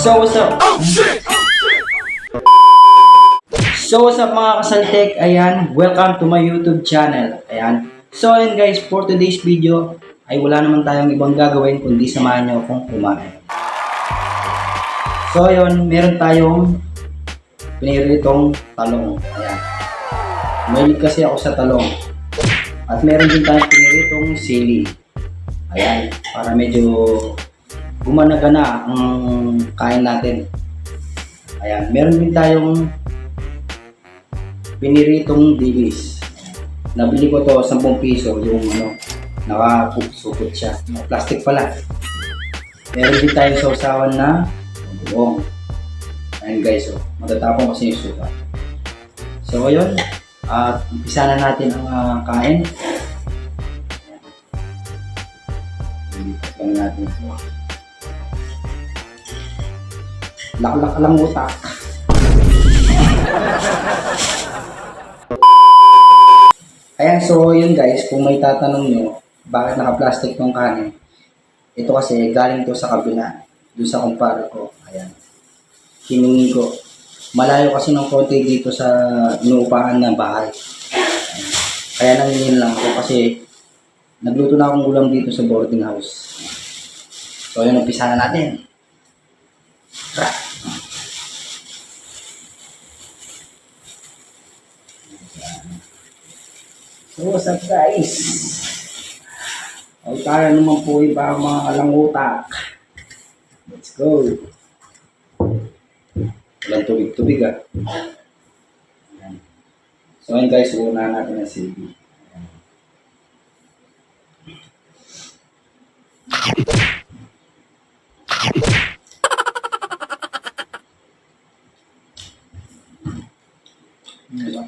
So what's up? So what's up mga kasaltek? Ayan, welcome to my YouTube channel. Ayan. So ayan guys, for today's video ay wala naman tayong ibang gagawin kundi samahan nyo akong kumain. So ayun, meron tayong piniritong talong. Ayan. Mahilig kasi ako sa talong. At meron din tayong piniritong sili. Ayan, para medyo gumana-gana ang kain natin. Ayan, meron din tayong piniritong dilis. Nabili ko to 10 piso, yung nakasupot siya. Plastic pala. Meron din tayong sausawan na buong. Ayan guys, matatapong kasi yung suka. So ayun, at umpisa na natin ang kain. Lipat lang natin ito. Laklak lang utak. Ayan, so yun guys, kung may tatanong nyo, bakit naka-plastic tong kanin? Ito kasi galing to sa kabila, doon sa kumpare ko. Ayan. Hiningi ko. Malayo kasi ng konti dito sa inuupahan na bahay. Ayan. Kaya nangingin lang ko kasi nagluto na akong ulam dito sa boarding house. So yun, umpisa na natin. So what's up guys? Ay kaya naman po iba ang mga kalangutak. Let's go. Walang tubig-tubig ah. So ayun guys, unahan natin ang silbi. Diba?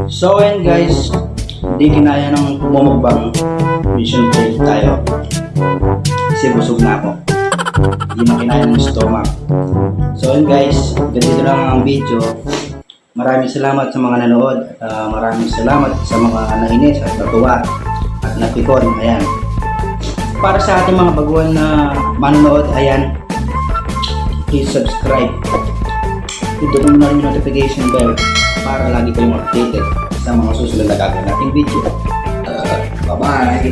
So and guys, hindi kinaya ng bumubang mission break tayo kasi busog na ako, hindi na kinaya ng stomach. So and guys, ganito lang ang video. Maraming salamat sa mga nanood at maraming salamat sa mga nainis at natuwa at napikon. Ayan, para sa ating mga baguhan na manonood, ayan, please subscribe, pindutin mo na rin yung notification bell para lagi kayong updated sa mga susunod na gagawin nating video. Bye-bye!